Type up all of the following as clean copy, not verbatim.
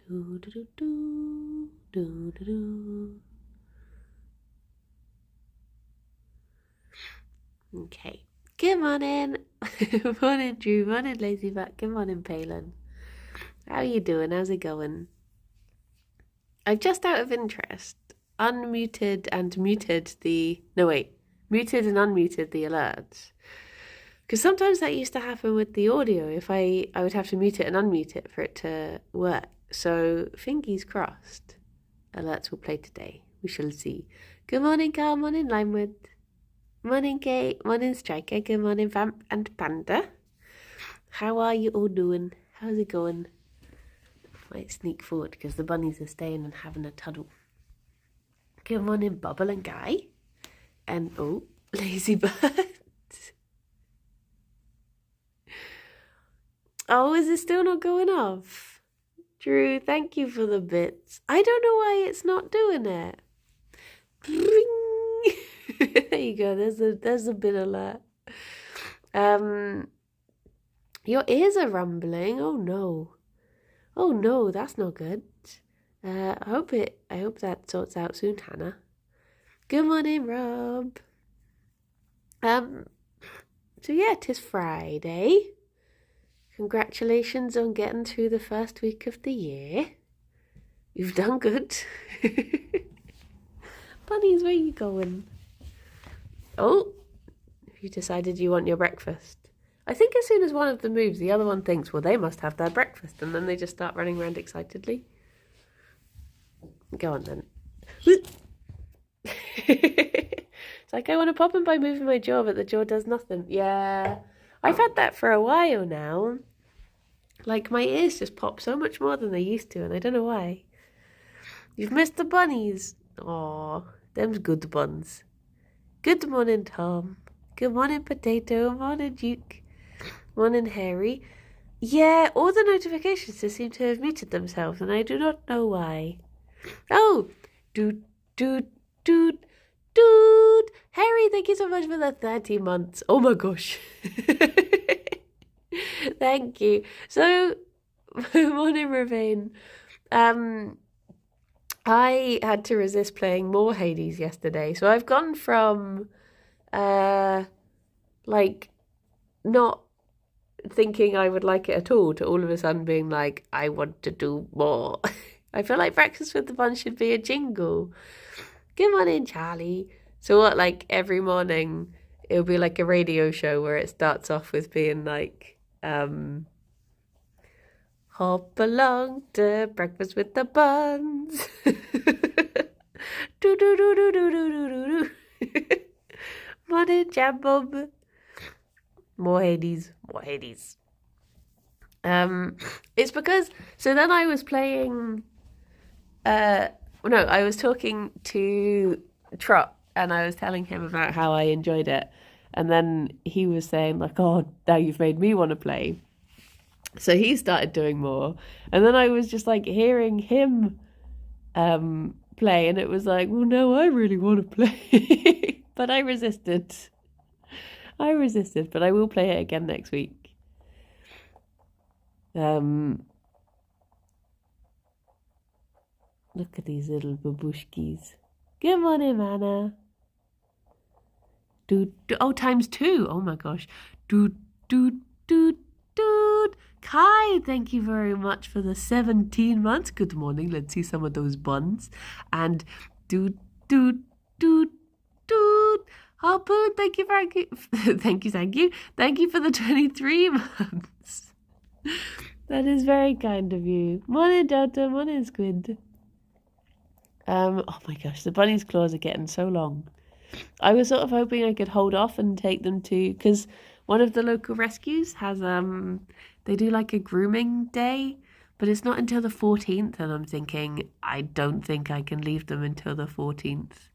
Do do do do do do do. Okay. Good morning. Morning, Drew. Morning, Lazy Back. Good morning, Palin. How are you doing? How's it going? I've just out of interest unmuted and muted the... No, wait. Muted and unmuted the alerts. Because sometimes that used to happen with the audio. If I would have to mute it and unmute it for it to work. So, fingers crossed. Alerts will play today. We shall see. Good morning, Carl. Morning, Limewood. Morning, Kate. Morning, Striker. Good morning, Vamp and Panda. How are you all doing? How's it going? Might sneak forward because the bunnies are staying and having a tuddle. Good morning, Bubble and Guy. And, oh, Lazy Bird. Oh, is it still not going off? Drew, thank you for the bits. I don't know why it's not doing it. There you go. There's a bit alert. Your ears are rumbling. Oh no. Oh no, that's not good. I hope that sorts out soon, Hannah. Good morning, Rob. So yeah, 'tis Friday. Congratulations on getting through the first week of the year. You've done good. Bunnies, where are you going? Oh, you decided you want your breakfast. I think as soon as one of them moves, the other one thinks, well, they must have their breakfast, and then they just start running around excitedly. Go on then. It's like I want to pop them by moving my jaw, but the jaw does nothing. Yeah, I've had that for a while now. Like my ears just pop so much more than they used to, and I don't know why. You've missed the bunnies. Aw, them's good buns. Good morning, Tom. Good morning, Potato. Morning, Duke. Morning, Harry. Yeah, all the notifications just seem to have muted themselves, and I do not know why. Oh, doot, doot, doot, doot. Harry, thank you so much for the 30 months. Oh my gosh. Thank you. So, morning, Ravine. I had to resist playing more Hades yesterday, so I've gone from, like, not thinking I would like it at all to all of a sudden being like, I want to do more. I feel like Breakfast with the Buns should be a jingle. Good morning, Charlie. So what, like, every morning it'll be like a radio show where it starts off with being like, hop along to Breakfast with the Buns. Do do do do do do do do. Morning, Jam Bob. More Hades. More Hades. It's because so then I was playing. I was talking to Trot and I was telling him about how I enjoyed it, and then he was saying like, "Oh, now you've made me want to play." So he started doing more, and then I was just like hearing him play, and it was like, well, no, I really want to play, but I resisted, but I will play it again next week. Look at these little babushkis. Good morning, Anna. Doot, oh, ×2. Oh my gosh. Doot, doot, doot, doot. Kai, thank you very much for the 17 months. Good morning. Let's see some of those buns. And doot, doot, doot, doot. Harpoon, thank you thank you. Thank you for the 23 months. That is very kind of you. Morning, Delta. Morning, Squid. Oh my gosh, the bunny's claws are getting so long. I was sort of hoping I could hold off and take them to, because one of the local rescues has, they do like a grooming day, but it's not until the 14th, and I'm thinking, I don't think I can leave them until the 14th.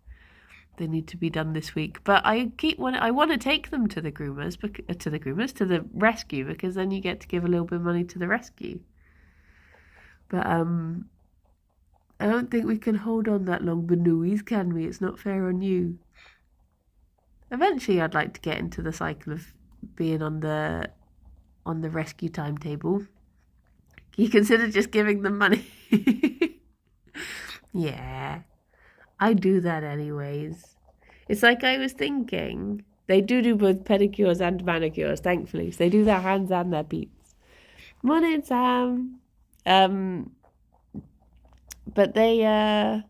They need to be done this week. But I want to take them to the to the rescue, because then you get to give a little bit of money to the rescue. But, I don't think we can hold on that long, Banooies, can we? It's not fair on you. Eventually, I'd like to get into the cycle of being on the rescue timetable. You consider just giving them money? Yeah, I do that anyways. It's like I was thinking, they do both pedicures and manicures, thankfully. So they do their hands and their feet. Morning, Sam. But I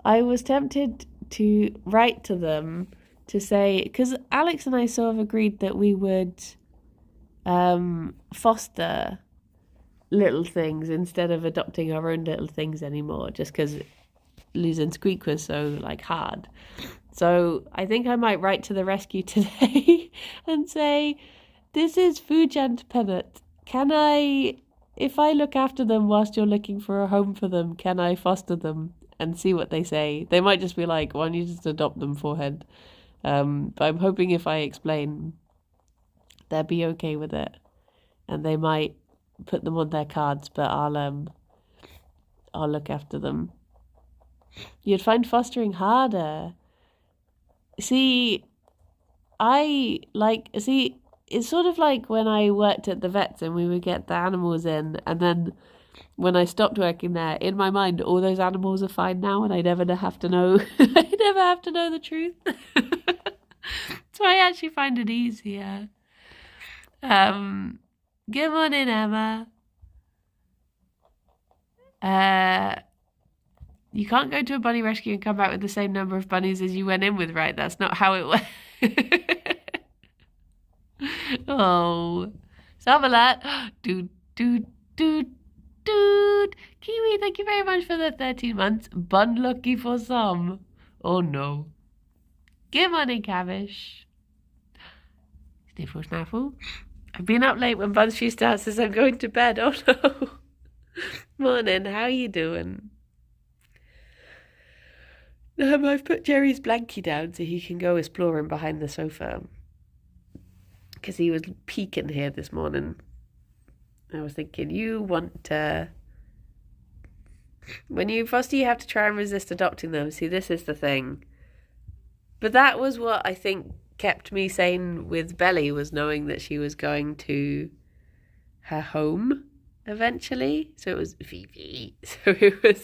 was tempted to write to them to say, because Alex and I sort of agreed that we would foster little things instead of adopting our own little things anymore, just because losing Squeak was so hard. So I think I might write to the rescue today and say, this is Fujant Pennant. Can I, if I look after them whilst you're looking for a home for them, can I foster them? And see what they say. They might just be like, why don't you just adopt them, forehead? But I'm hoping if I explain, they'll be okay with it. And they might put them on their cards, but I'll look after them. You'd find fostering harder. See, it's sort of like when I worked at the vets and we would get the animals in, and then when I stopped working there, in my mind, all those animals are fine now, and I never have to know. I never have to know the truth. So I actually find it easier. Good morning, Emma. You can't go to a bunny rescue and come back with the same number of bunnies as you went in with, right? That's not how it works. Oh, Savalat. Dude. Kiwi, thank you very much for the 13 months. Bun lucky for some. Oh no. Good morning, Cavish. Sniffle, snaffle. I've been up late when BuzzFeed starts as I'm going to bed. Oh no. Morning, how are you doing? I've put Jerry's blankie down so he can go exploring behind the sofa. Because he was peeking here this morning. I was thinking, you want to... When you foster, you have to try and resist adopting them. See, this is the thing. But that was what I think kept me sane with Belly, was knowing that she was going to her home eventually. So it was Fifi. So it was...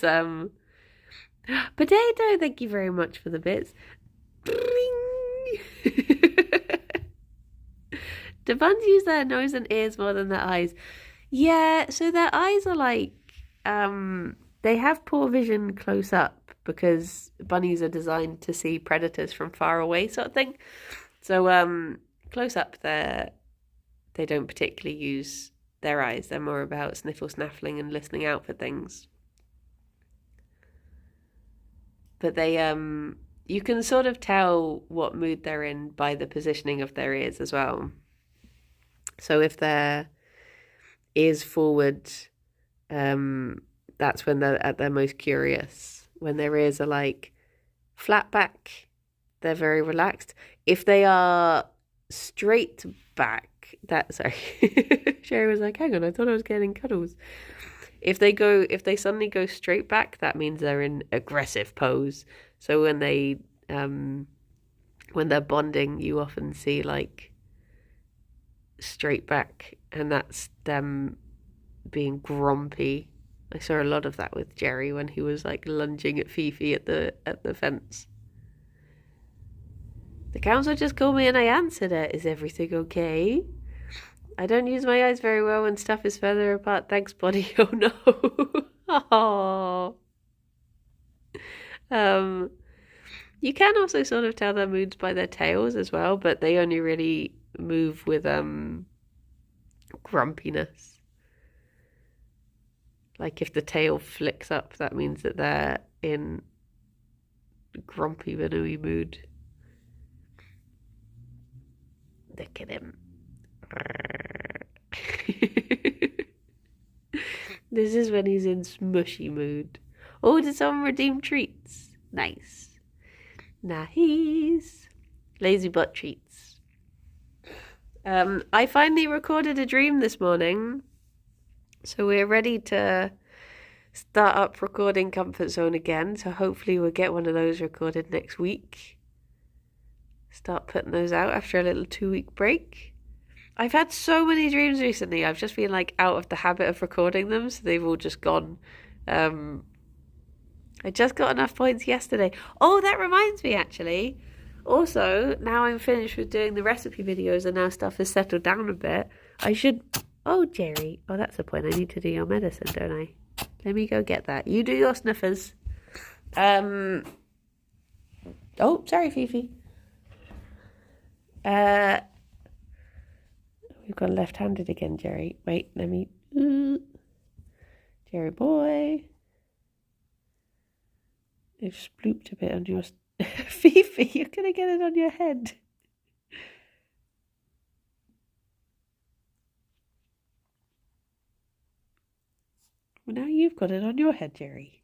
Potato, thank you very much for the bits. Do buns use their nose and ears more than their eyes? Yeah, so their eyes are they have poor vision close up because bunnies are designed to see predators from far away, sort of thing. So close up, they don't particularly use their eyes. They're more about sniffle, snaffling, and listening out for things. But they, you can sort of tell what mood they're in by the positioning of their ears as well. So if their ears forward, that's when they're at their most curious. When their ears are flat back, they're very relaxed. If they are straight back, Sherry was like, hang on, I thought I was getting cuddles. If they suddenly go straight back, that means they're in aggressive pose. So when they're bonding, you often see straight back, and that's them being grumpy. I saw a lot of that with Gerry when he was lunging at Fifi at the fence. The council just called me and I answered it. Is everything okay? I don't use my eyes very well when stuff is further apart. Thanks, buddy. Oh no. Oh. You can also sort of tell their moods by their tails as well, but they only really move with grumpiness. If the tail flicks up, that means that they're in grumpy, vanooey mood. Look at him. This is when he's in smushy mood. Oh, did someone redeem treats? Nice. Nice. Lazy butt treats. I finally recorded a dream this morning. So we're ready to start up recording Comfort Zone again. So hopefully we'll get one of those recorded next week. Start putting those out after a little 2-week break. I've had so many dreams recently. I've just been like out of the habit of recording them, so they've all just gone. I just got enough points yesterday. Oh, that reminds me actually. Also, now I'm finished with doing the recipe videos and now stuff has settled down a bit. I should... Oh, Gerry. Oh, that's the point. I need to do your medicine, don't I? Let me go get that. You do your sniffers. Oh, sorry, Fifi. We've got left-handed again, Gerry. Wait, let me... Gerry boy. You've splooped a bit on your... Fifi, you're going to get it on your head. Well, now you've got it on your head, Gerry.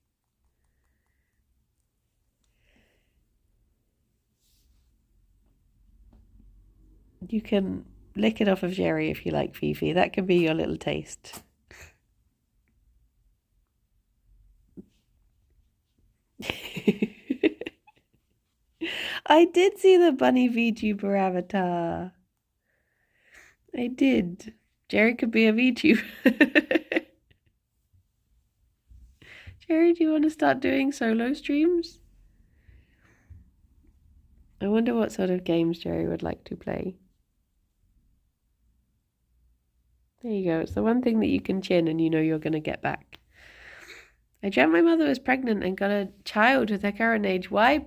You can lick it off of Gerry if you like, Fifi. That can be your little taste. I did see the bunny VTuber avatar. I did. Gerry could be a VTuber. Gerry, do you want to start doing solo streams? I wonder what sort of games Gerry would like to play. There you go. It's the one thing that you can chin and you know you're going to get back. I dreamt my mother was pregnant and got a child with her current age. Why?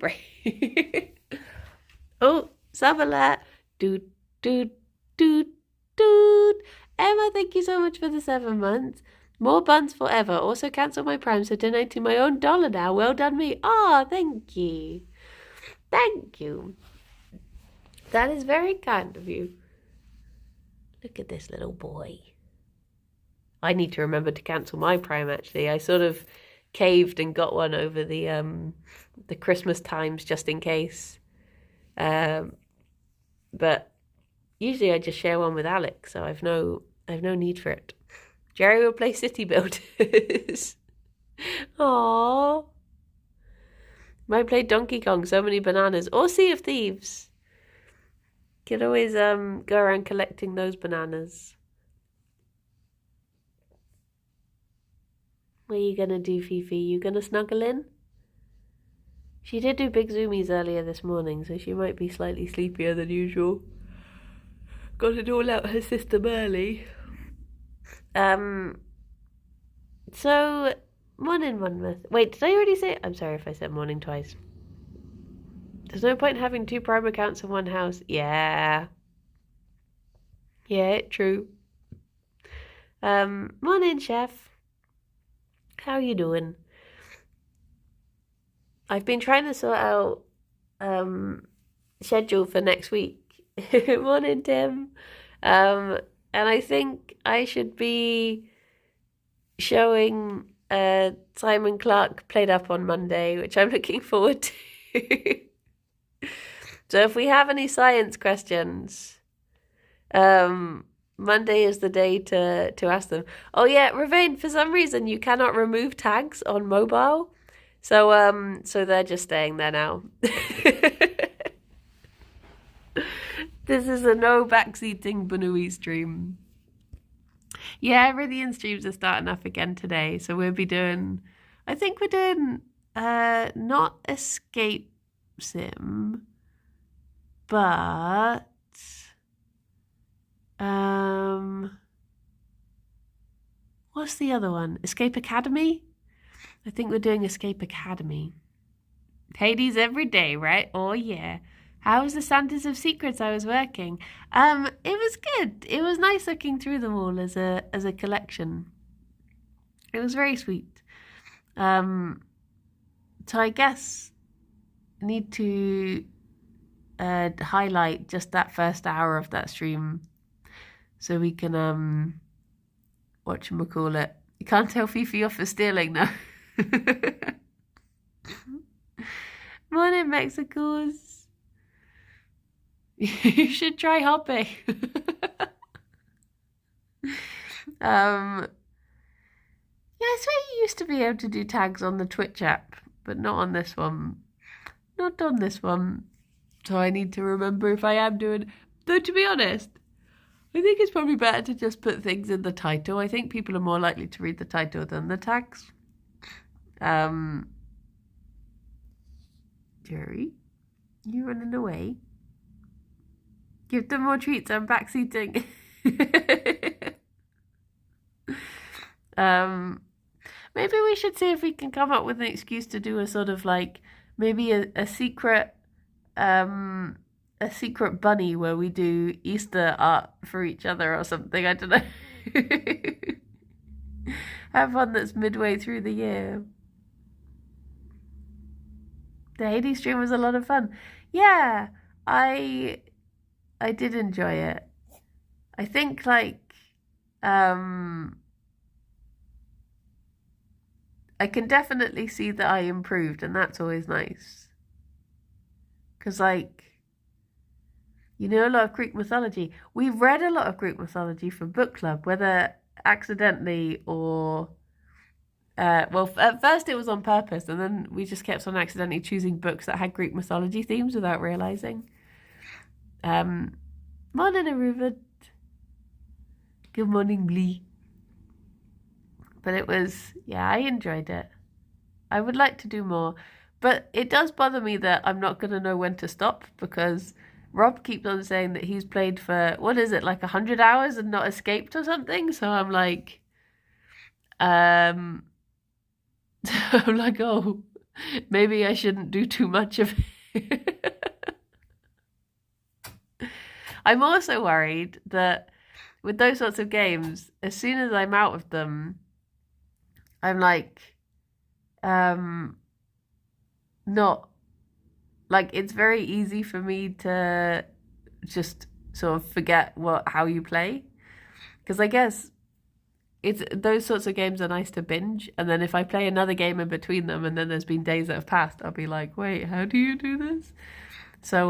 Oh, Sabalat. Doot, doot, doot, doot. Emma, thank you so much for the 7 months. More buns forever. Also cancel my Prime, so donate to my own dollar now. Well done me. Oh, thank you. Thank you. That is very kind of you. Look at this little boy. I need to remember to cancel my Prime, actually. I sort of caved and got one over the Christmas times just in case. But usually I just share one with Alex, so I've no need for it. Gerry will play City Builders. Aww. Might play Donkey Kong, so many bananas, or Sea of Thieves. Could always go around collecting those bananas. What are you gonna do, Fifi? You gonna snuggle in? She did do big zoomies earlier this morning, so she might be slightly sleepier than usual. Got it all out her system early. So, morning, Monmouth. Wait, did I already say it? I'm sorry if I said morning twice. There's no point in having 2 Prime accounts in one house. Yeah. Yeah, true. Morning, Chef. How are you doing? I've been trying to sort out schedule for next week. Morning, Tim. And I think I should be showing Simon Clarke Played Up on Monday, which I'm looking forward to. So if we have any science questions, Monday is the day to ask them. Oh yeah, Ravane, for some reason you cannot remove tags on mobile. So they're just staying there now. This is a no backseating Banui stream. Yeah, Ridian streams are starting up again today. So we'll be doing, I think we're doing not Escape Sim, but what's the other one? Escape Academy? I think we're doing Escape Academy. Hades every day, right? Oh yeah. How was the Santas of Secrets I was working? It was good. It was nice looking through them all as a collection. It was very sweet. So I guess I need to highlight just that first hour of that stream so we can whatchamacallit. You can't tell Fifi off for stealing now. Morning, Mexicos. You should try hopping. Yeah, I swear you used to be able to do tags on the Twitch app, but not on this one. Not on this one. So I need to remember if I am doing... Though, to be honest, I think it's probably better to just put things in the title. I think people are more likely to read the title than the tags. Gerry, you running away? Give them more treats. I'm backseating. Maybe we should see if we can come up with an excuse to do a sort of like maybe a secret bunny where we do Easter art for each other or something. I don't know. Have one that's midway through the year. The Hades stream was a lot of fun. Yeah, I did enjoy it. I think like I can definitely see that I improved, and that's always nice. Because, like, you know a lot of Greek mythology. We've read a lot of Greek mythology for book club, whether accidentally or... well, at first it was on purpose, and then we just kept on accidentally choosing books that had Greek mythology themes without realising. Morning, Aruva. Good morning, Blee. But it was, yeah, I enjoyed it. I would like to do more. But it does bother me that I'm not going to know when to stop because Rob keeps on saying that he's played for, what is it, like 100 hours and not escaped or something? So I'm like, I'm like, oh, maybe I shouldn't do too much of it. I'm also worried that with those sorts of games, as soon as I'm out of them, I'm like, not, like, it's very easy for me to just sort of forget how you play. Because I guess it's those sorts of games are nice to binge. And then if I play another game in between them and then there's been days that have passed, I'll be like, wait, how do you do this? So,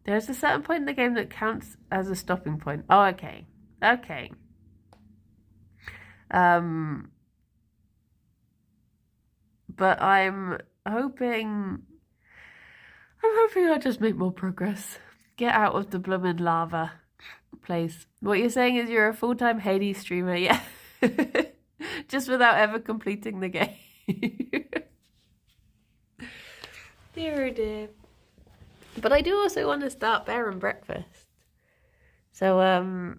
there's a certain point in the game that counts as a stopping point. Oh, okay. Okay. But I'm hoping I'll just make more progress. Get out of the bloomin' lava place. What you're saying is you're a full-time Hades streamer, yeah. Just without ever completing the game. Dear, dear. But I do also want to start Bear and Breakfast. So,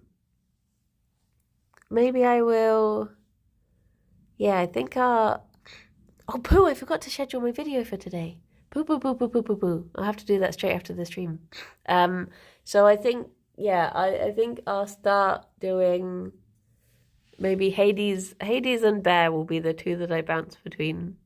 maybe I will... Yeah, I think I'll... Oh, poo, I forgot to schedule my video for today. Poo, poo, poo, poo, poo, poo, poo. I'll have to do that straight after the stream. So I think, yeah, I think I'll start doing maybe Hades and Bear will be the two that I bounce between.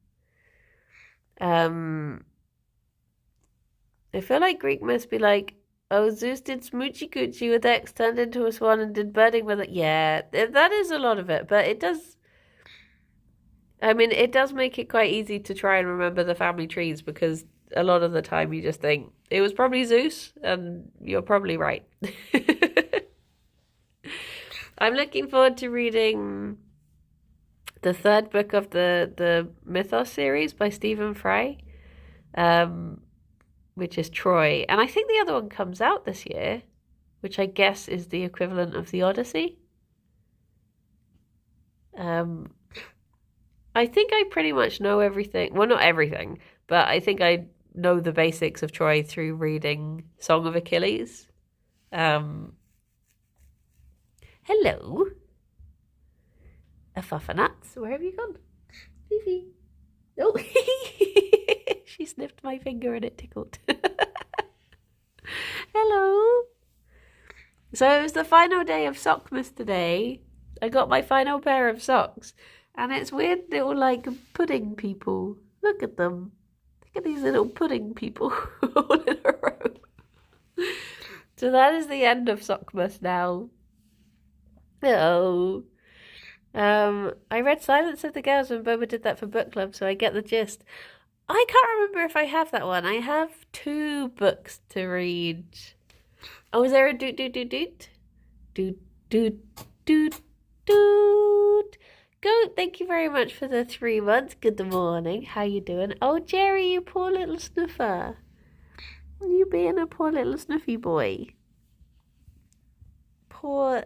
I feel like Greek must be like, oh, Zeus did smoochy coochie with X, turned into a swan and did birding with it. Yeah, that is a lot of it, but it does... I mean, it does make it quite easy to try and remember the family trees because a lot of the time you just think, it was probably Zeus, and you're probably right. I'm looking forward to reading the third book of the Mythos series by Stephen Fry, which is Troy. And I think the other one comes out this year, which I guess is the equivalent of the Odyssey. I think I pretty much know everything. Well, not everything, but I think I know the basics of Troy through reading Song of Achilles. Hello. A Fuffanuts. Where have you gone? Fifi. Oh, she sniffed my finger and it tickled. Hello. So it was the final day of Sockmas today. I got my final pair of socks. And it's weird little, like, pudding people. Look at them. Look at these little pudding people all in a row. So that is the end of Sockmas now. Oh. I read Silence of the Girls when Boba did that for book club, so I get the gist. I can't remember if I have that one. I have 2 books to read. Oh, is there a doot doot doot doot? Doot doot doot doot. Goat, thank you very much for the 3 months. Good morning. How you doing? Oh, Gerry, you poor little snuffer. You being a poor little snuffy boy. Poor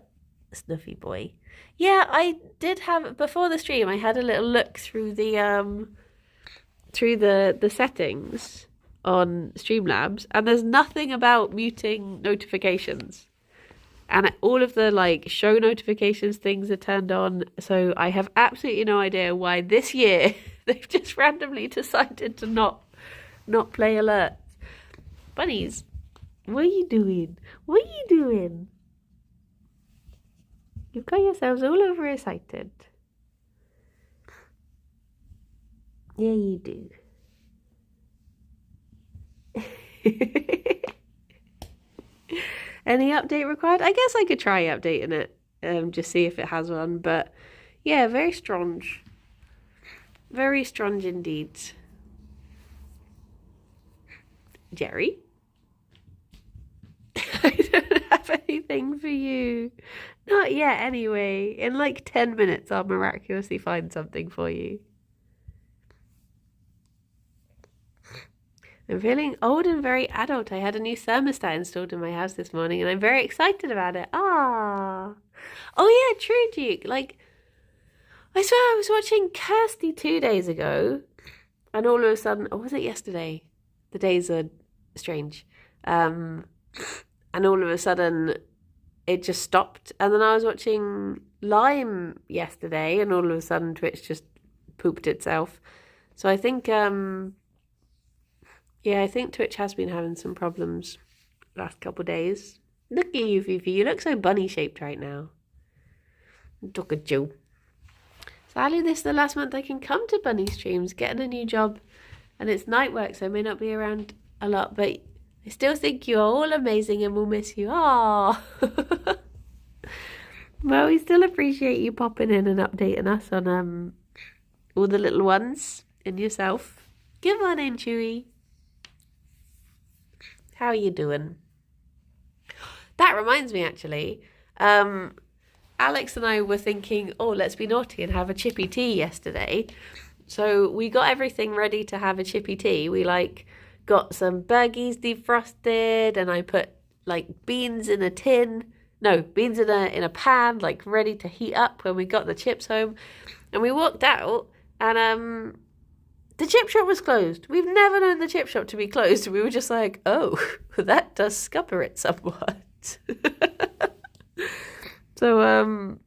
Snuffy boy. Yeah, I did have before the stream. I had a little look through the settings on Streamlabs, and there's nothing about muting notifications. And all of the like show notifications things are turned on. So I have absolutely no idea why this year they've just randomly decided to not play alerts. Bunnies, what are you doing? What are you doing? You've got yourselves all overexcited. Yeah, you do. Any update required? I guess I could try updating it, just see if it has one. But yeah, very strange. Very strange indeed. Gerry? I don't have anything for you. Not yet, anyway. In like 10 minutes, I'll miraculously find something for you. I'm feeling old and very adult. I had a new thermostat installed in my house this morning, and I'm very excited about it. Ah, oh yeah, true, Duke. Like, I swear I was watching Kirsty 2 days ago, and all of a sudden, or was it yesterday? The days are strange. And all of a sudden, it just stopped. And then I was watching Lime yesterday, and all of a sudden, Twitch just pooped itself. So I think, yeah, I think Twitch has been having some problems last couple of days. Look at you, Fifi. You look so bunny-shaped right now. Look at you. Sadly, this is the last month I can come to bunny streams, getting a new job, and it's night work, so I may not be around a lot, but I still think you are all amazing and will miss you. Aww. Well, we still appreciate you popping in and updating us on all the little ones and yourself. Good morning, Chewy. How are you doing? That reminds me, actually. Alex and I were thinking, oh, let's be naughty and have a chippy tea yesterday. So we got everything ready to have a chippy tea. We got some burgies defrosted, and I put beans in a tin. No, beans in a pan, ready to heat up when we got the chips home. And we walked out, and the chip shop was closed. We've never known the chip shop to be closed. We were just like, oh, that does scupper it somewhat. So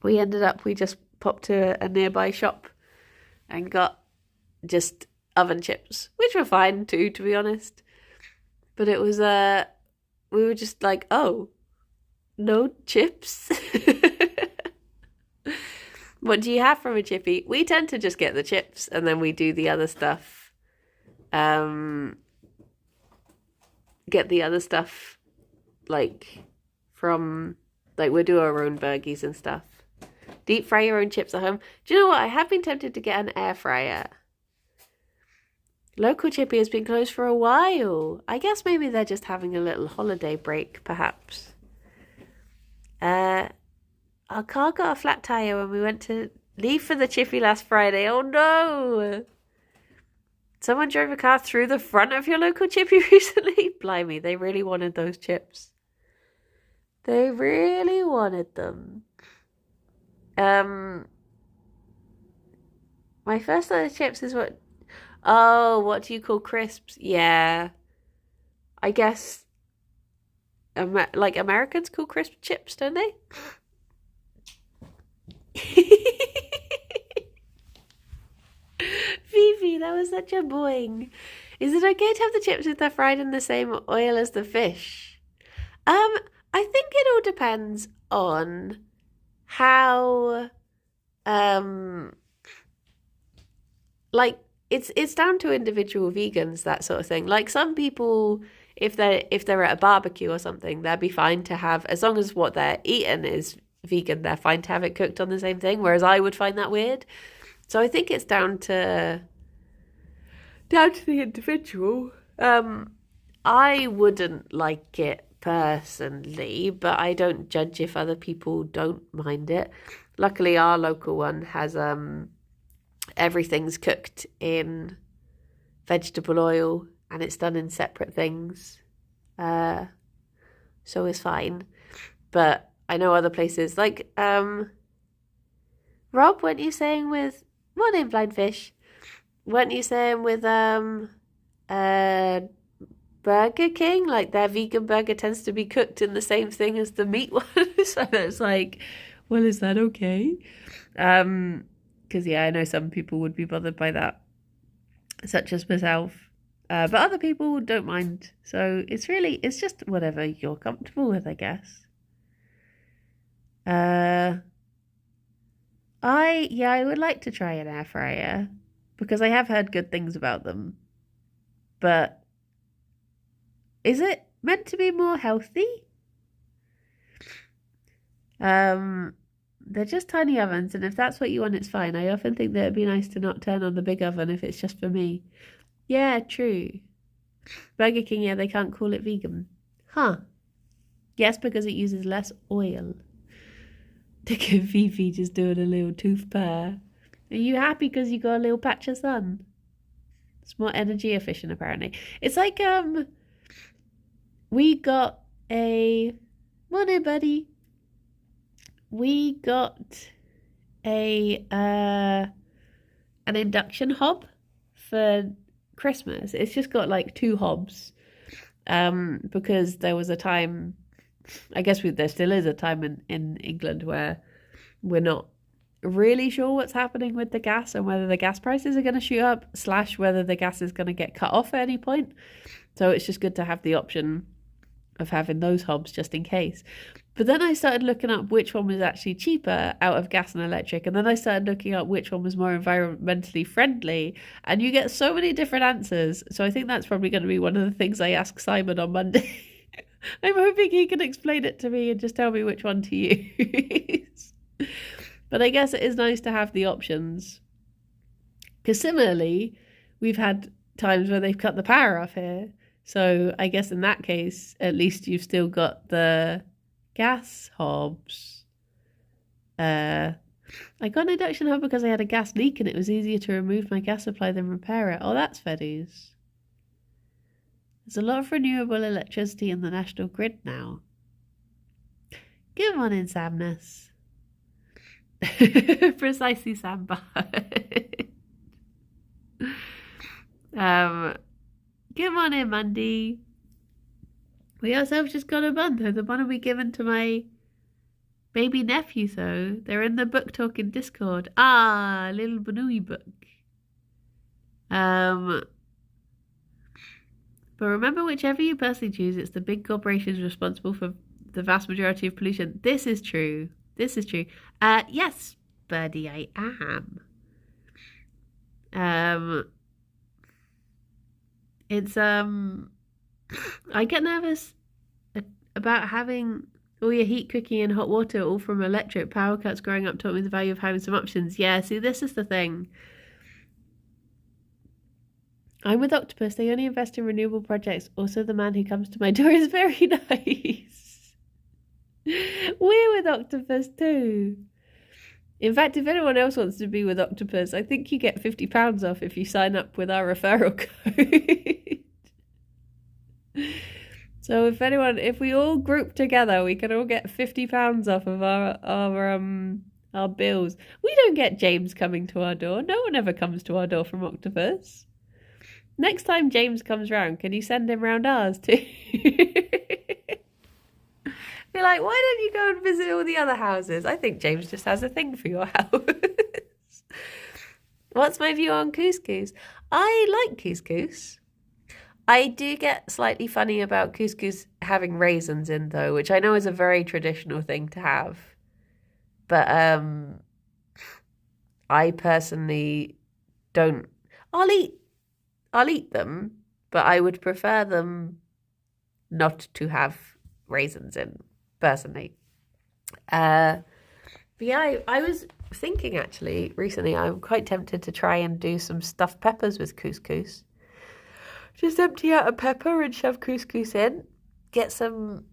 we just popped to a nearby shop and got just oven chips, which were fine too, to be honest. But it was, we were just like, oh, no chips? What do you have from a chippy? We tend to just get the chips and then we do the other stuff. Get the other stuff from we do our own burgies and stuff. Deep fry your own chips at home. Do you know what? I have been tempted to get an air fryer. Local chippy has been closed for a while. I guess maybe they're just having a little holiday break, perhaps. Our car got a flat tire when we went to leave for the chippy last Friday. Oh no! Someone drove a car through the front of your local chippy recently? Blimey, they really wanted those chips. They really wanted them. My first thought of chips is what... Oh, what do you call crisps? Yeah. I guess... Americans call crisp chips, don't they? Fifi, that was such a boing. Is it okay to have the chips if they're fried in the same oil as the fish? I think it all depends on how it's down to individual vegans, that sort of thing. Some people, if they're at a barbecue or something, they'll be fine to have, as long as what they're eating is vegan, they're fine to have it cooked on the same thing, whereas I would find that weird. So I think it's down to the individual. I wouldn't like it personally, but I don't judge if other people don't mind it. Luckily, our local one has everything's cooked in vegetable oil and it's done in separate things, so it's fine. But I know other places like Rob, weren't you saying with morning blind fish? Weren't you saying with uh Burger King, like their vegan burger tends to be cooked in the same thing as the meat one? So it's like, well, is that okay? Because yeah, I know some people would be bothered by that, such as myself. But other people don't mind. So it's just whatever you're comfortable with, I guess. I would like to try an air fryer because I have heard good things about them. But is it meant to be more healthy? They're just tiny ovens, and if that's what you want, it's fine. I often think that it'd be nice to not turn on the big oven if it's just for me. Yeah, true. Burger King, yeah, they can't call it vegan. Huh. Yes, because it uses less oil. Look at Fifi just doing a little tooth purr. Are you happy because you got a little patch of sun? It's more energy efficient, apparently. It's like, we got a... Morning, buddy. We got an induction hob for Christmas. It's just got like 2 hobs. Because there was a time, I guess there still is a time in England where we're not really sure what's happening with the gas and whether the gas prices are going to shoot up / whether the gas is going to get cut off at any point. So it's just good to have the option of having those hobs just in case. But then I started looking up which one was actually cheaper out of gas and electric, and then I started looking up which one was more environmentally friendly, and you get so many different answers. So I think that's probably going to be one of the things I ask Simon on Monday. I'm hoping he can explain it to me and just tell me which one to use. But I guess it is nice to have the options. Because similarly, we've had times where they've cut the power off here. So I guess in that case, at least you've still got the gas hobs. I got an induction hob because I had a gas leak and it was easier to remove my gas supply than repair it. Oh, that's feddies. There's a lot of renewable electricity in the national grid now. Good morning, Samness. Precisely, Samba. Good morning, Mandy. We ourselves just got a bun, though. The bun will be given to my baby nephew, though. They're in the book talking Discord. Ah, little Banui book. But remember, whichever you personally choose, it's the big corporations responsible for the vast majority of pollution. This is true. This is true. Yes, Birdie, I am. It's I get nervous about having all your heat, cooking, and hot water all from electric. Power cuts growing up taught me the value of having some options. Yeah, see, this is the thing. I'm with Octopus. They only invest in renewable projects. Also, the man who comes to my door is very nice. We're with Octopus too. In fact, if anyone else wants to be with Octopus, I think you get £50 off if you sign up with our referral code. So if we all group together, we can all get £50 off of our bills. We don't get James coming to our door. No one ever comes to our door from Octopus. Next time James comes round, can you send him round ours too? Be like, why don't you go and visit all the other houses? I think James just has a thing for your house. What's my view on couscous? I like couscous. I do get slightly funny about couscous having raisins in, though, which I know is a very traditional thing to have. But I personally don't. I'll eat them, but I would prefer them not to have raisins in, personally. But yeah, I was thinking actually recently, I'm quite tempted to try and do some stuffed peppers with couscous. Just empty out a pepper and shove couscous in. Get some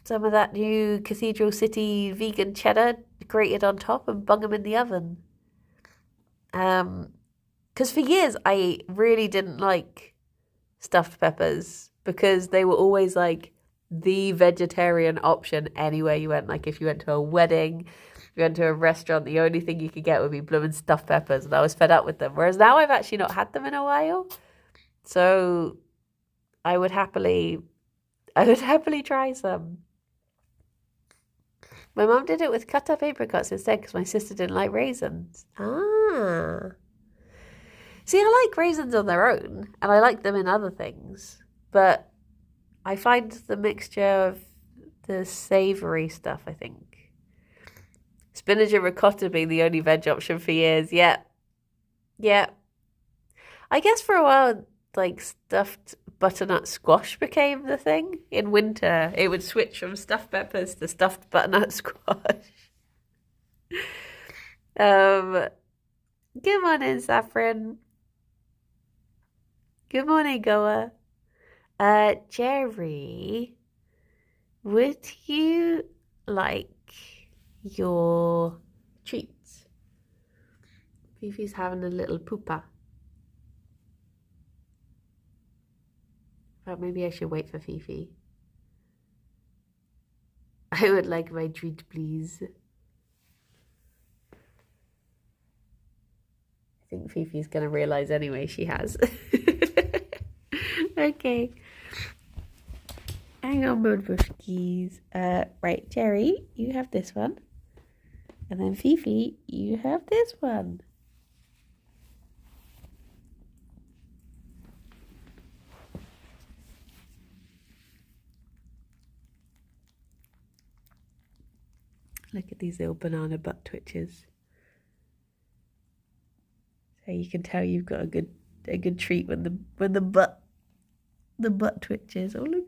of that new Cathedral City vegan cheddar grated on top and bung them in the oven. Because for years I really didn't like stuffed peppers because they were always like the vegetarian option anywhere you went. Like if you went to a wedding, if you went to a restaurant, the only thing you could get would be blooming stuffed peppers, and I was fed up with them. Whereas now I've actually not had them in a while, so I would happily try some. My mum did it with cut up apricots instead because my sister didn't like raisins. Ah. See, I like raisins on their own, and I like them in other things, but I find the mixture of the savoury stuff, I think. Spinach and ricotta being the only veg option for years. Yeah. Yeah. I guess for a while, like, stuffed butternut squash became the thing. In winter, it would switch from stuffed peppers to stuffed butternut squash. Good morning, Saffron. Good morning, Goa. Gerry, would you like your treats? Fifi's having a little pooper. But maybe I should wait for Fifi. I would like my treat, please. I think Fifi's going to realize anyway she has. Okay. Hang on, Moonbushkies. Right, Gerry, you have this one. And then Fifi, you have this one. Look at these little banana butt twitches. So you can tell you've got a good treat when the butt twitches. Oh, look.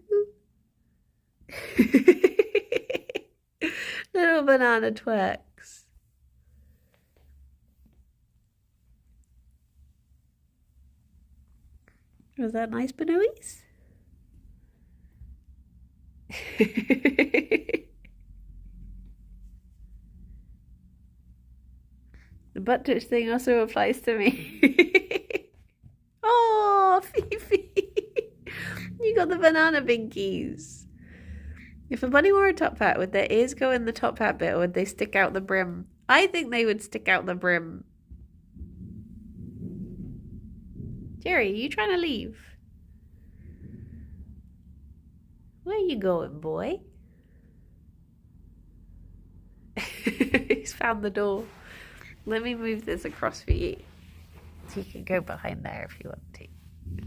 Little banana twerks. Was that nice, Benoise? The butt twitch thing also applies to me. Oh, Fifi. You got the banana binkies. If a bunny wore a top hat, would their ears go in the top hat bit or would they stick out the brim? I think they would stick out the brim. Gerry, are you trying to leave? Where are you going, boy? He's found the door. Let me move this across for you. So you can go behind there if you want to.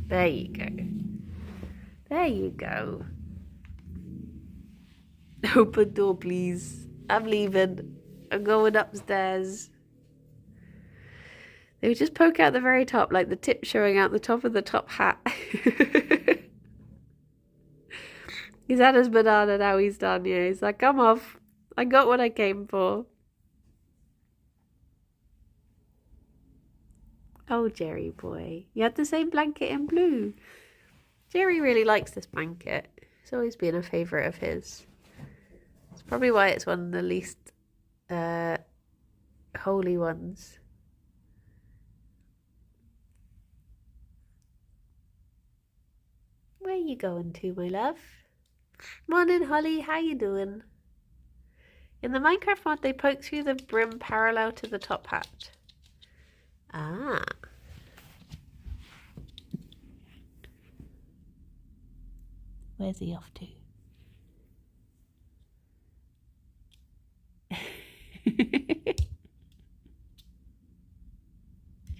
There you go. There you go. Open door, please. I'm leaving. I'm going upstairs. They would just poke out the very top, like the tip showing out the top of the top hat. He's had his banana, now he's done. Yeah, he's like, I'm off. I got what I came for. Oh, Gerry boy. You had the same blanket in blue. Gerry really likes this blanket. It's always been a favourite of his. It's probably why it's one of the least holy ones. Where are you going to, my love? Morning, Holly. How you doing? In the Minecraft mod, they poke through the brim parallel to the top hat. Ah. Where's he off to?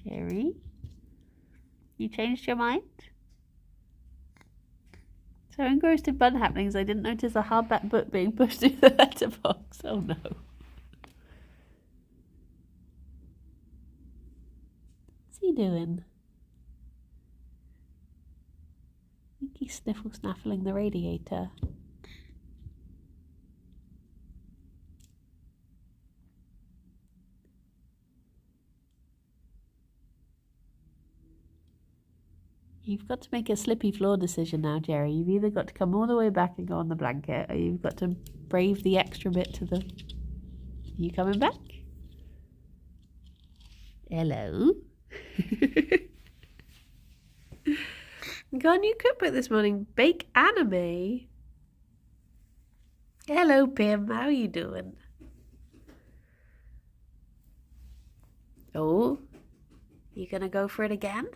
Gerry? You changed your mind? So engrossed in bun happenings, I didn't notice a hardback book being pushed through the letterbox. Oh no. What's he doing? I think he's snaffling the radiator. You've got to make a slippy floor decision now, Gerry. You've either got to come all the way back and go on the blanket, or you've got to brave the extra bit to the... Are you coming back? Hello? Got a new cookbook this morning. Bake Anime. Hello, Pim. How are you doing? Oh, you gonna go for it again?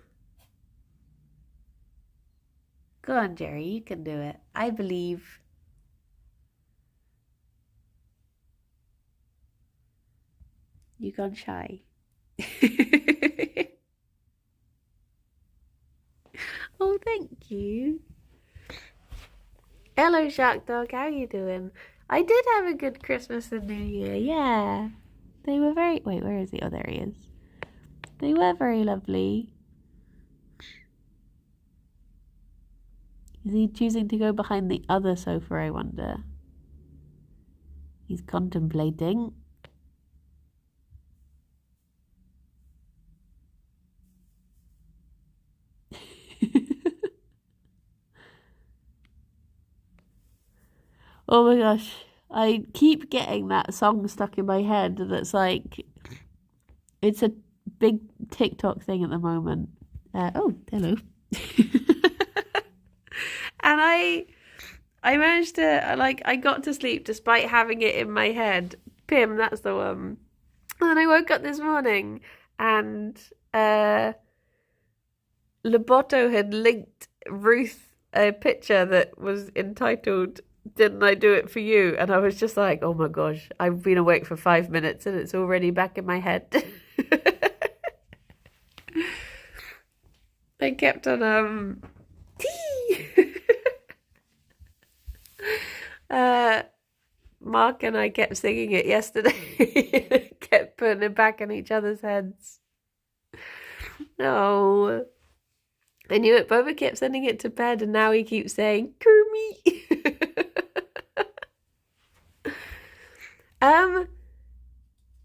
Go on, Gerry. You can do it. I believe. You gone shy. Oh, thank you. Hello, Shark Dog. How are you doing? I did have a good Christmas and New Year. Yeah. They were very... Wait, where is he? Oh, there he is. They were very lovely. Is he choosing to go behind the other sofa, I wonder? He's contemplating. Oh my gosh. I keep getting that song stuck in my head that's like... It's a big TikTok thing at the moment. Oh, hello. And I managed to, like, I got to sleep despite having it in my head. Pim, that's the one. And then I woke up this morning and Loboto had linked Ruth a picture that was entitled, "Didn't I do it for you?" And I was just like, oh my gosh, I've been awake for 5 minutes and it's already back in my head. I kept on, Mark and I kept singing it yesterday. Kept putting it back in each other's heads. No. I knew it. Boba kept sending it to bed and now he keeps saying, Kermit.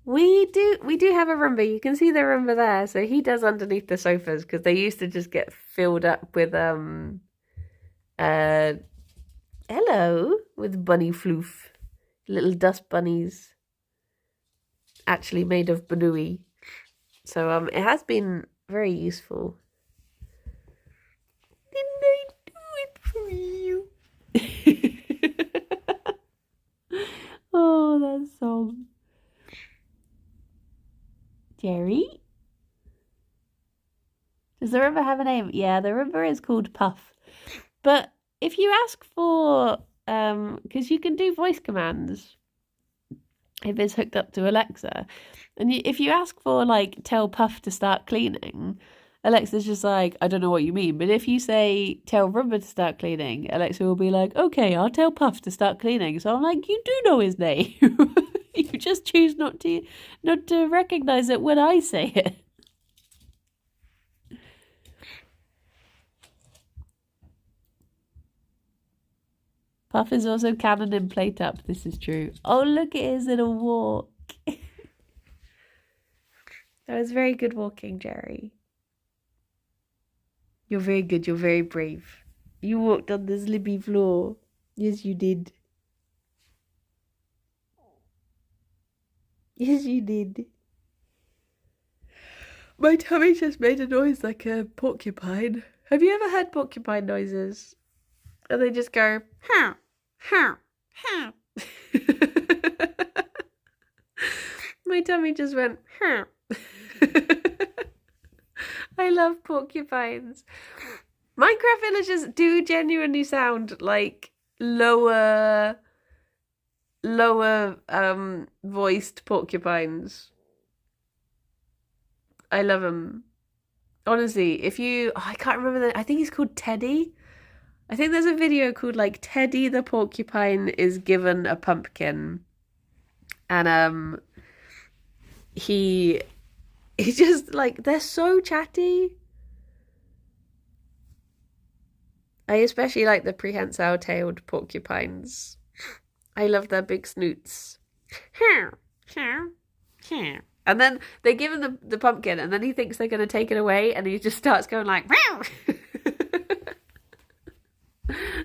We do have a Roomba. You can see the Roomba there. So he does underneath the sofas because they used to just get filled up with hello, with bunny floof. Little dust bunnies. Actually made of banui. So it has been very useful. Didn't I do it for you? Oh, that song. Gerry? Does the Roomba have a name? Yeah, the Roomba is called Puff. But if you ask for, because you can do voice commands if it's hooked up to Alexa, and if you ask for, like, tell Puff to start cleaning, Alexa's just like, I don't know what you mean. But if you say, tell Roomba to start cleaning, Alexa will be like, okay, I'll tell Puff to start cleaning. So I'm like, you do know his name. You just choose not to recognize it when I say it. Puff is also canon in Plate Up. This is true. Oh, look at his little walk. That was very good walking, Gerry. You're very good. You're very brave. You walked on the slippery floor. Yes, you did. Yes, you did. My tummy just made a noise like a porcupine. Have you ever heard porcupine noises? And they just go, huh, huh, huh. My tummy just went, huh. I love porcupines. Minecraft villagers do genuinely sound like lower voiced porcupines. I love them. Honestly, if you... Oh, I can't remember I think he's called Teddy. I think there's a video called, like, Teddy the porcupine is given a pumpkin. And he's just, like, they're so chatty. I especially like the prehensile-tailed porcupines. I love their big snoots. And then they give him the pumpkin, and then he thinks they're going to take it away, and he just starts going like, meow.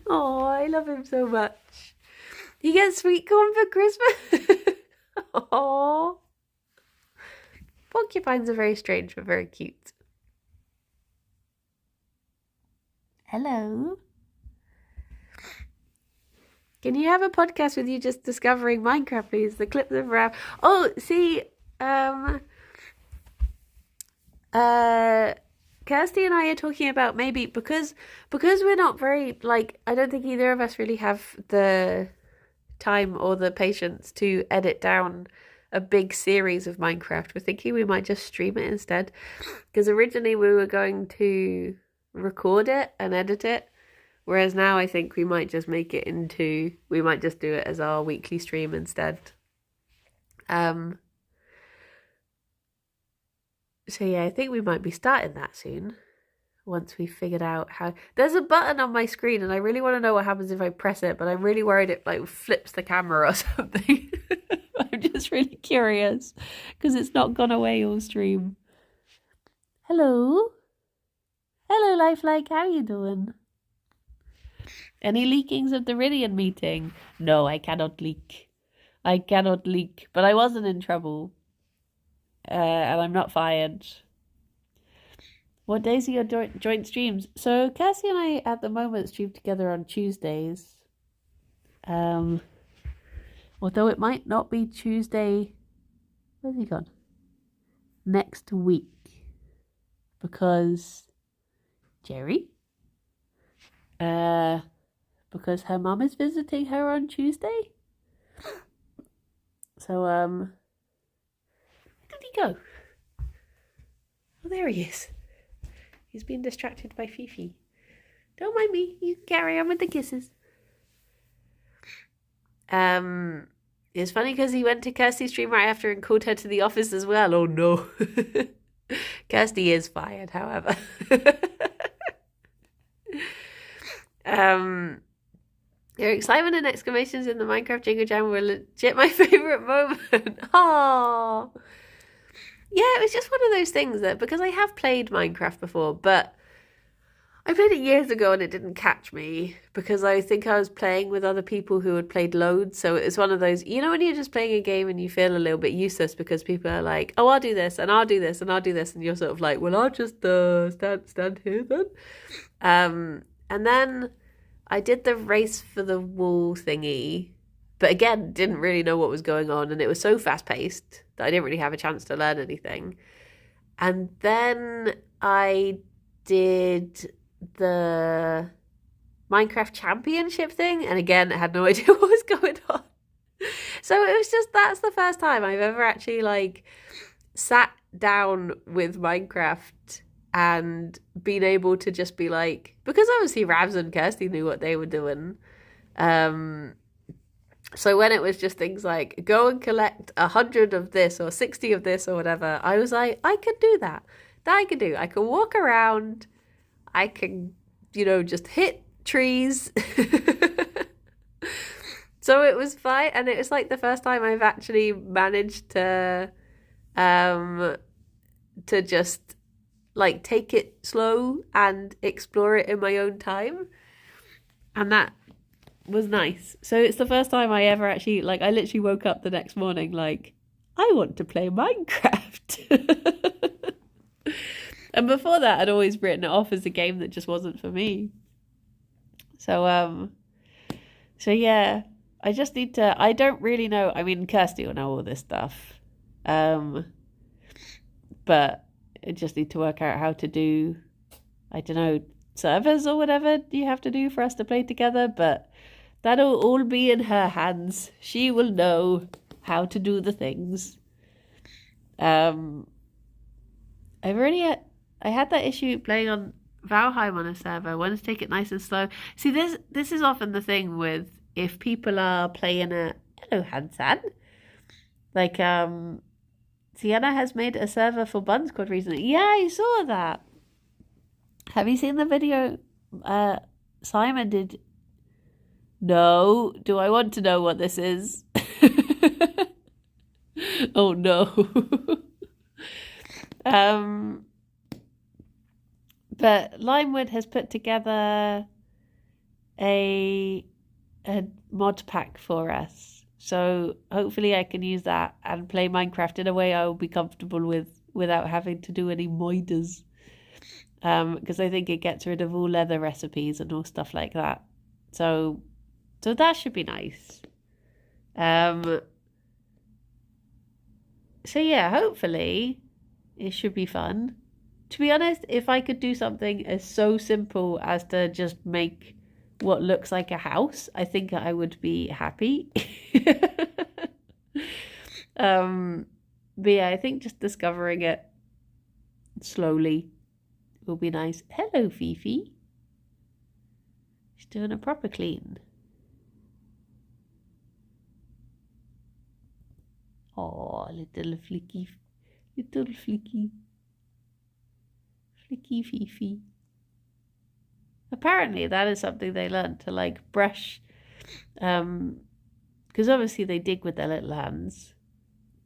Oh, I love him so much. He gets sweet corn for Christmas. Oh, porcupines are very strange but very cute. Hello. Can you have a podcast with you just discovering Minecraft, please? The clips of rap. Oh, see, Kirsty and I are talking about maybe because we're not very like I don't think either of us really have the time or the patience to edit down a big series of Minecraft. We're thinking we might just stream it instead. Because originally we were going to record it and edit it. Whereas now I think we might just do it as our weekly stream instead. So yeah, I think we might be starting that soon. Once we figured out how... There's a button on my screen and I really want to know what happens if I press it, but I'm really worried it like flips the camera or something. I'm just really curious because it's not gone away all stream. Hello? Hello, Lifelike, how are you doing? Any leakings of the Ridian meeting? No, I cannot leak. I cannot leak, but I wasn't in trouble. And I'm not fired. What days are your joint streams? So Cassie and I at the moment stream together on Tuesdays. Although it might not be Tuesday. Where's he gone? Next week. Because Gerry? Because her mum is visiting her on Tuesday. So where did he go? Oh, there he is. He's been distracted by Fifi. Don't mind me. You can carry on with the kisses. It's funny because he went to Kirsty's stream right after and called her to the office as well. Oh no. Kirsty is fired, however. Your excitement and exclamations in the Minecraft Jingle Jam were legit my favourite moment. Oh. Yeah, it was just one of those things that, because I have played Minecraft before, but I played it years ago and it didn't catch me because I think I was playing with other people who had played loads. So it was one of those, you know, when you're just playing a game and you feel a little bit useless because people are like, oh, I'll do this and I'll do this and I'll do this. And you're sort of like, well, I'll just stand here then. And then I did the race for the wool thingy, but again, didn't really know what was going on. And it was so fast paced that I didn't really have a chance to learn anything. And then I did the Minecraft Championship thing. And again, I had no idea what was going on. So it was just, that's the first time I've ever actually like sat down with Minecraft and been able to just be like, because obviously Ravs and Kirsty knew what they were doing. So when it was just things like, go and collect 100 of this or 60 of this or whatever, I was like, I could do that. That I could do. I can walk around. I can, you know, just hit trees. So it was fine. And it was like the first time I've actually managed to just like take it slow and explore it in my own time. And that was nice. So it's the first time I ever actually, like, I literally woke up the next morning like, I want to play Minecraft. And before that, I'd always written it off as a game that just wasn't for me. So yeah, I just need to, I don't really know, I mean, Kirsty will know all this stuff. But I just need to work out how to do, I don't know, servers or whatever you have to do for us to play together, but that'll all be in her hands. She will know how to do the things. I had that issue playing on Valheim on a server. I wanted to take it nice and slow. See, this is often the thing with if people are playing hello Hansan. Like Sienna has made a server for Buns Squad recently. Yeah, I saw that. Have you seen the video Simon did? No. Do I want to know what this is? Oh no. But Limewood has put together a mod pack for us. So hopefully I can use that and play Minecraft in a way I will be comfortable with without having to do any modders. Because I think it gets rid of all leather recipes and all stuff like that. So So that should be nice. So yeah, hopefully it should be fun. To be honest, if I could do something as so simple as to just make what looks like a house, I think I would be happy. But yeah, I think just discovering it slowly will be nice. Hello, Fifi. She's doing a proper clean. Oh, little flicky Fifi. Apparently that is something they learned to like brush, because obviously they dig with their little hands,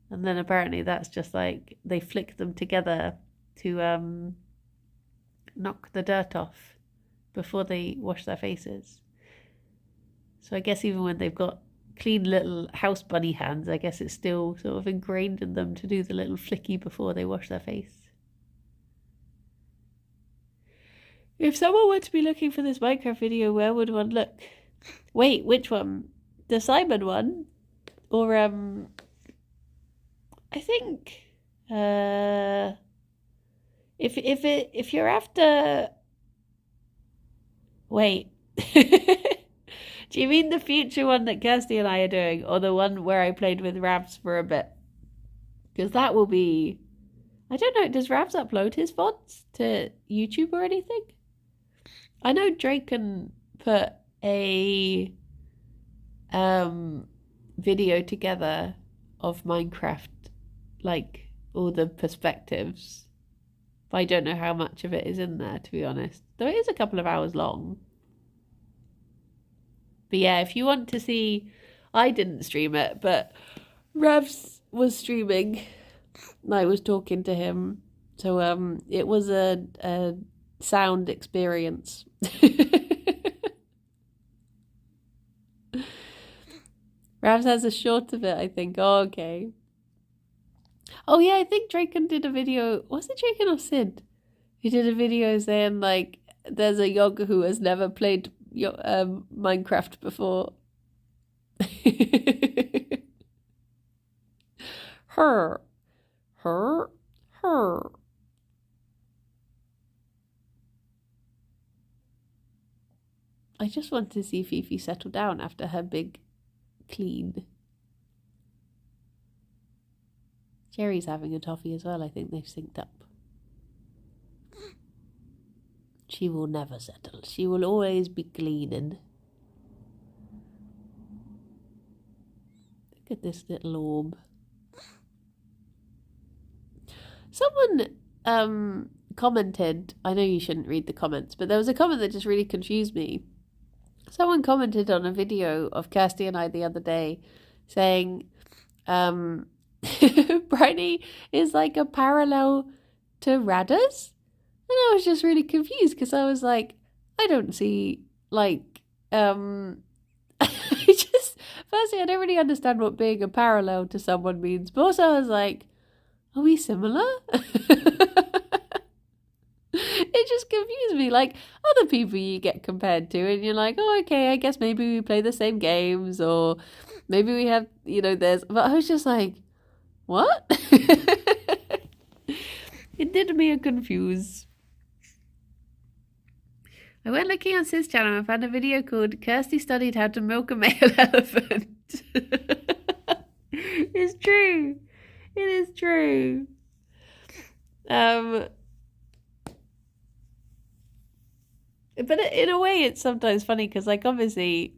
and then apparently that's just like they flick them together to knock the dirt off before they wash their faces. So I guess even when they've got clean little house bunny hands, I guess it's still sort of ingrained in them to do the little flicky before they wash their face. If someone were to be looking for this Minecraft video, where would one look? Wait, which one? The Simon one? Or, I think, if you're after... Wait. Do you mean the future one that Kirsty and I are doing, or the one where I played with Ravs for a bit? Because that will be... I don't know, does Ravs upload his VODs to YouTube or anything? I know Drake can put a video together of Minecraft, like all the perspectives, but I don't know how much of it is in there, to be honest. Though it is a couple of hours long. But yeah, if you want to see, I didn't stream it, but Ravs was streaming. I was talking to him, so it was a sound experience. Ravs has a short of it, I think. Oh, okay. Oh yeah, I think Draken did a video. Was it Draken or Sid? He did a video saying like there's a Yogg who has never played Minecraft before. Her. I just want to see Fifi settle down after her big clean. Gerry's having a toffee as well. I think they've synced up. She will never settle. She will always be cleaning. Look at this little orb. Someone commented, I know you shouldn't read the comments, but there was a comment that just really confused me. Someone commented on a video of Kirsty and I the other day saying Briny is like a parallel to Radders. And I was just really confused because I was like, I don't see like firstly I don't really understand what being a parallel to someone means, but also I was like, are we similar? It just confused me. Like other people you get compared to and you're like, oh, okay, I guess maybe we play the same games or maybe we have, there's... But I was just like, what? It did me confused. I went looking on Sid's channel and found a video called Kirsty Studied How to Milk a Male Elephant. It's true. It is true. But in a way, it's sometimes funny because, like, obviously,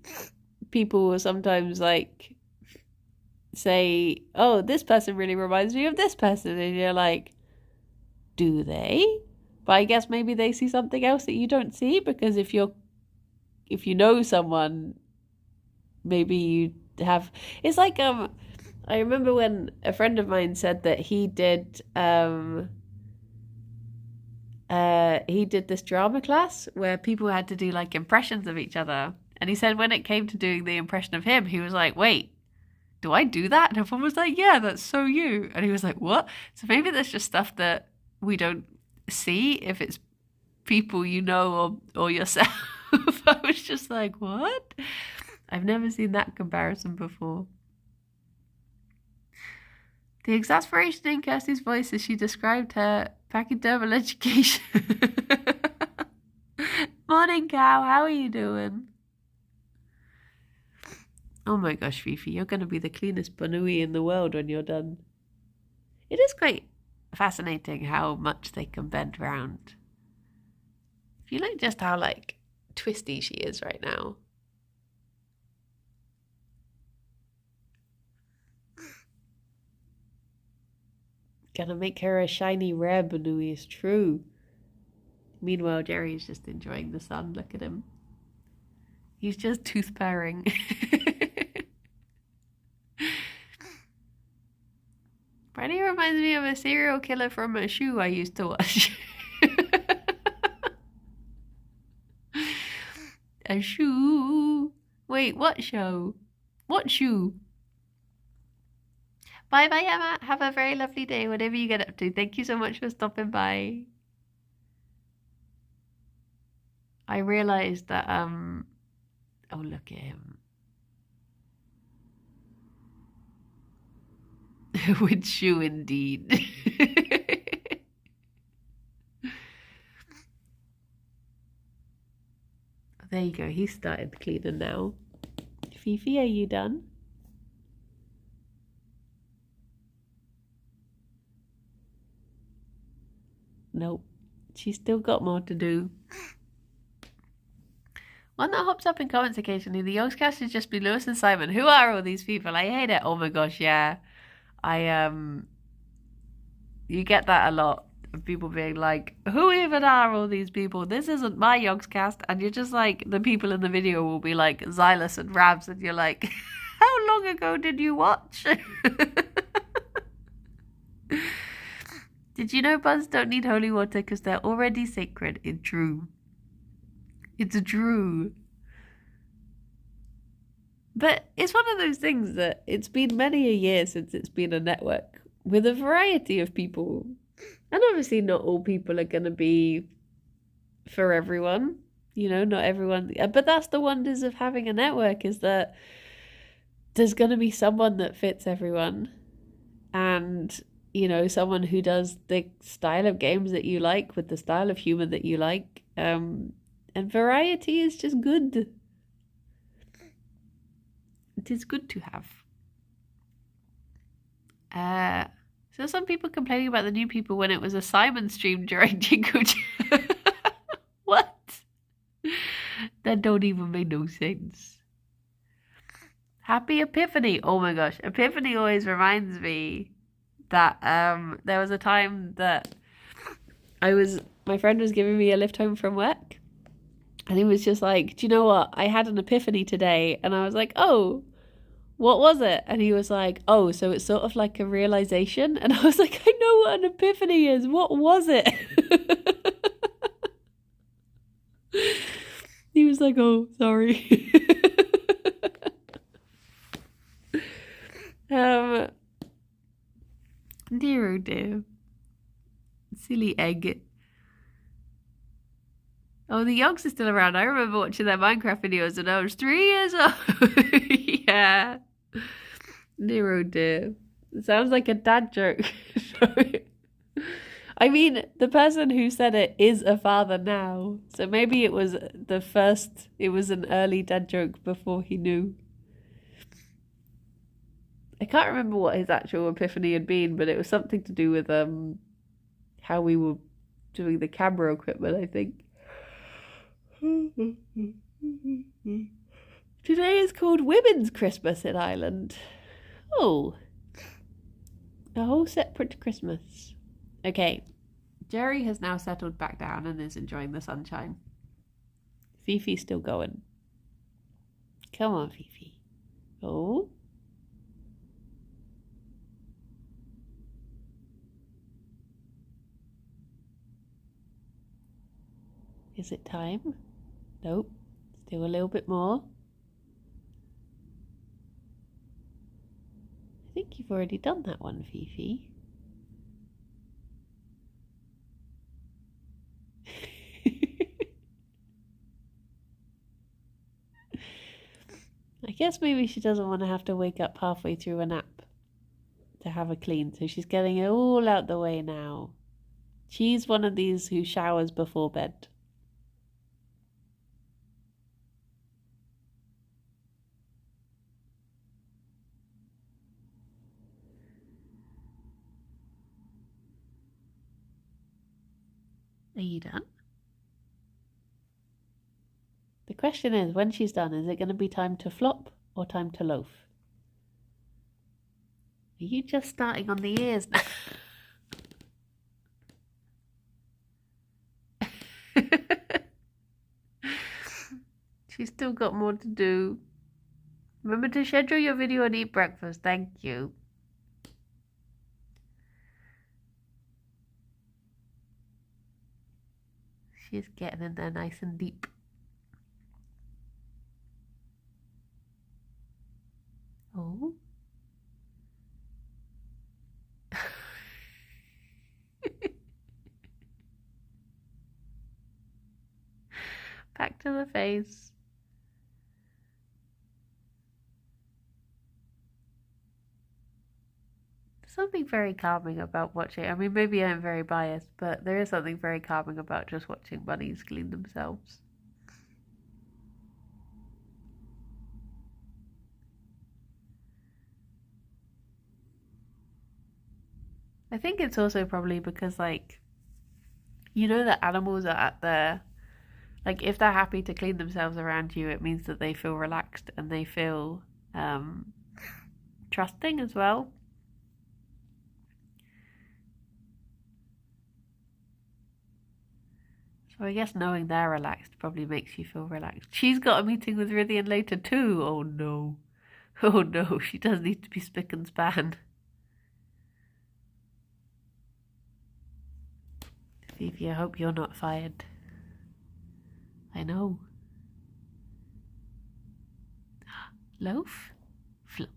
people will sometimes, like, say, oh, this person really reminds me of this person. And you're like, do they? But I guess maybe they see something else that you don't see because if you know someone, maybe you have... It's like, I remember when a friend of mine said that he did this drama class where people had to do like impressions of each other. And he said when it came to doing the impression of him, he was like, wait, do I do that? And everyone was like, yeah, that's so you. And he was like, what? So maybe there's just stuff that we don't see if it's people you know or yourself. I was just like, what? I've never seen that comparison before. The exasperation in Kirsty's voice as she described her pachydermal education. Morning, cow. How are you doing? Oh my gosh, Fifi, you're going to be the cleanest banui in the world when you're done. It is quite fascinating how much they can bend round. If you look just how, like, twisty she is right now. Gonna make her a shiny rare banui, is true. Meanwhile, Gerry's just enjoying the sun. Look at him. He's just tooth purring. Brady reminds me of a serial killer from a show I used to watch. A shoe. Wait, what show? What shoe? Bye bye, Emma. Have a very lovely day, whatever you get up to. Thank you so much for stopping by. I realized that, oh, look at him. With shoe, indeed. There you go. He started cleaning now. Fifi, are you done? Nope. She's still got more to do. One that hops up in comments occasionally. The Yogscast should just be Lewis and Simon. Who are all these people? I hate it. Oh my gosh, yeah. You get that a lot. Of people being like, who even are all these people? This isn't my Yogscast. And you're just like, the people in the video will be like Xylus and Rabs. And you're like, how long ago did you watch? Did you know buns don't need holy water because they're already sacred? It's true. It's true. But it's one of those things that it's been many a year since it's been a network with a variety of people. And obviously not all people are going to be for everyone. You know, not everyone. But that's the wonders of having a network, is that there's going to be someone that fits everyone. And, you know, someone who does the style of games that you like with the style of humor that you like. And variety is just good. It is good to have. So some people complaining about the new people when it was a Simon stream during Jingle. What? That don't even make no sense. Happy Epiphany. Oh my gosh. Epiphany always reminds me that there was a time that my friend was giving me a lift home from work. And he was just like, do you know what? I had an epiphany today. And I was like, oh, what was it? And he was like, oh, so it's sort of like a realization. And I was like, I know what an epiphany is. What was it? He was like, oh, sorry. Dear, oh dear. Silly egg. Oh, the Yogs are still around. I remember watching their Minecraft videos and I was 3 years old. Yeah. Dear, oh dear. It sounds like a dad joke. I mean, the person who said it is a father now. So maybe it was an early dad joke before he knew. I can't remember what his actual epiphany had been, but it was something to do with how we were doing the camera equipment, I think. Today is called Women's Christmas in Ireland. Oh. A whole separate Christmas. Okay. Gerry has now settled back down and is enjoying the sunshine. Fifi's still going. Come on, Fifi. Oh. Is it time? Nope. Still a little bit more. I think you've already done that one, Fifi. I guess maybe she doesn't want to have to wake up halfway through a nap to have a clean, so she's getting it all out the way now. She's one of these who showers before bed. Are you done? The question is, when she's done, is it going to be time to flop or time to loaf? Are you just starting on the ears now? She's still got more to do. Remember to schedule your video and eat breakfast. Thank you. She's getting in there nice and deep. Oh. Back to the face. Something very calming about watching. I mean, maybe I'm very biased, but there is something very calming about just watching bunnies clean themselves. I think it's also probably because, like, you know that animals are at their, like, if they're happy to clean themselves around you, it means that they feel relaxed and they feel trusting as well. So I guess knowing they're relaxed probably makes you feel relaxed. She's got a meeting with Rythian later too. Oh no. Oh no, she does need to be spick and span. Fifi, I hope you're not fired. I know. Loaf? Flop.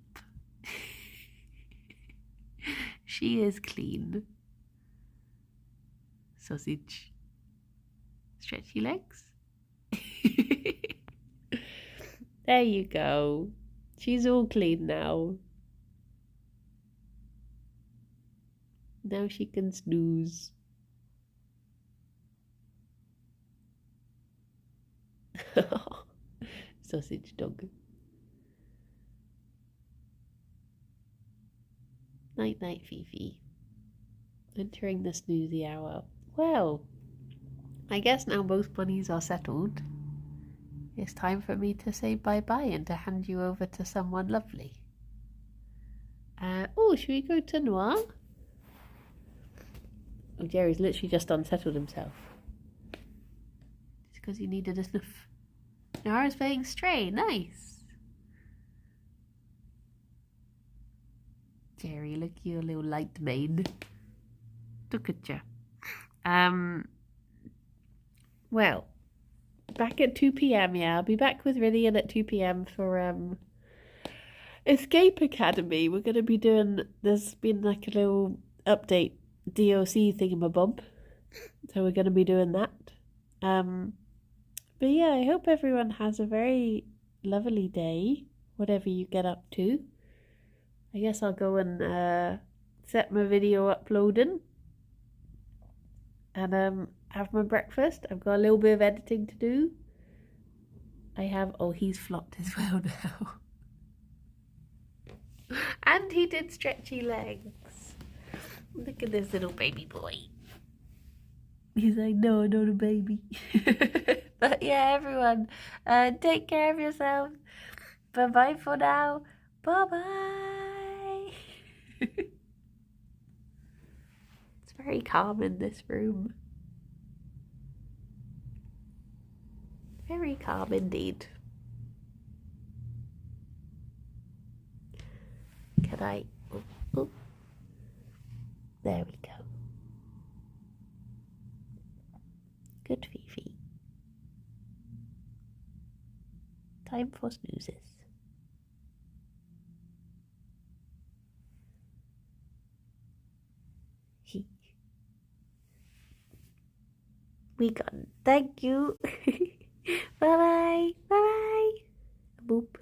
She is clean. Sausage. Stretchy legs. There you go. She's all clean now. Now she can snooze. Sausage dog. Night night, Fifi. Entering the snoozy hour. Well, I guess now both bunnies are settled. It's time for me to say bye-bye and to hand you over to someone lovely. Oh, should we go to Noir? Oh, Gerry's literally just unsettled himself. It's because he needed a snuff. Noir's playing Stray. Nice. Gerry, look at your little light maid. Look at you. Well, back at 2 p.m, yeah. I'll be back with Rythian at 2 p.m. for Escape Academy. We're going to be doing, there's been like a little update DOC thingamabob. So we're going to be doing that. But yeah, I hope everyone has a very lovely day, whatever you get up to. I guess I'll go and set my video uploading. And have my breakfast. I've got a little bit of editing to do. I have, oh, he's flopped as well now. And he did stretchy legs. Look at this little baby boy. He's like, no, not a baby. But yeah, everyone, take care of yourself. Bye-bye for now. Bye-bye. It's very calm in this room. Very calm indeed. Can I? Oh, oh. There we go. Good, Fifi. Time for snoozes. We gone. Thank you. Bye bye. Bye bye. Boop.